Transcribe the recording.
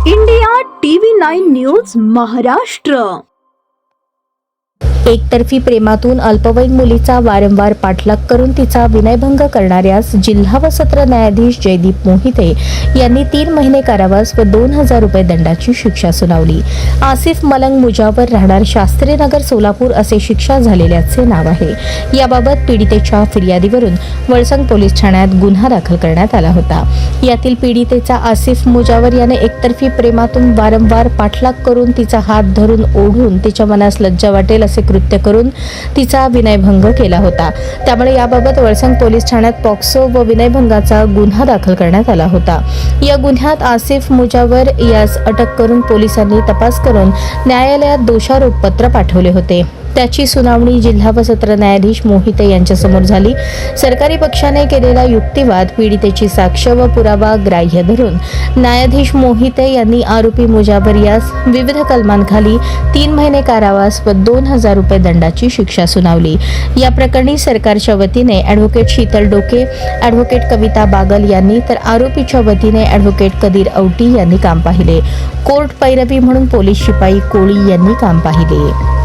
India TV 9 news Maharashtra. एकतर्फी प्रेमातून अल्पवयीन मुलीचा वारंवार पाठलाग करून तिचा विनयभंग करणाऱ्यास जिल्हा व सत्र न्यायाधीश जयदीप मोहिते यांनी 3 महिने कारावास व 2000 रुपये दंडाची शिक्षा सुनावली. आसिफ मलंग मुजावर, राहणार शास्त्रीनगर, सोलापूर असे शिक्षा झालेल्याचे नाव आहे. याबाबत पीडितेच्या फिर्यादीवरून वळसंग पोलीस ठाण्यात गुन्हा दाखल करण्यात आला होता. यातील पीडितेचा आसिफ मुजावर याने एकतर्फी प्रेमातून वारंवार पाठलाग करून तिचा हात धरून ओढून तिच्या मनास लज्जा वाटेल असे कृत्य करून तिचा विनयभंग केला होता. त्यामुळे याबाबत वळसंग पोलीस ठाण्यात पॉक्सो व विनयभंगाचा गुन्हा दाखल करण्यात आला होता. या गुन्ह्यात आसिफ मुजावर यास अटक करून पोलिसांनी तपास करून न्यायालयात दोषारोप पत्र पाठवले होते. त्याची सुनावणी जिल्हा व सत्र न्यायाधीश मोहिते यांच्यासमोर झाली. सरकारी पक्षाने केलेला युक्तिवाद, पीडितेची साक्ष व पुरावा ग्राह्य धरून न्यायाधीश मोहिते यांनी आरोपी मुजावर यास विविध कलमांखाली 3 महिने कारावास व 2000 रुपये दंडाची शिक्षा सुनावली. या प्रकरणी सरकारच्या वतीने ॲडव्होकेट शीतल डोके, ॲडव्होकेट कविता बागल यांनी तर आरोपीच्या वतीने ॲडव्होकेट कदीर औटी यांनी काम पाहिले. कोर्ट पैरवी म्हणून पोलीस शिपाई कोळी यांनी काम पाहिले.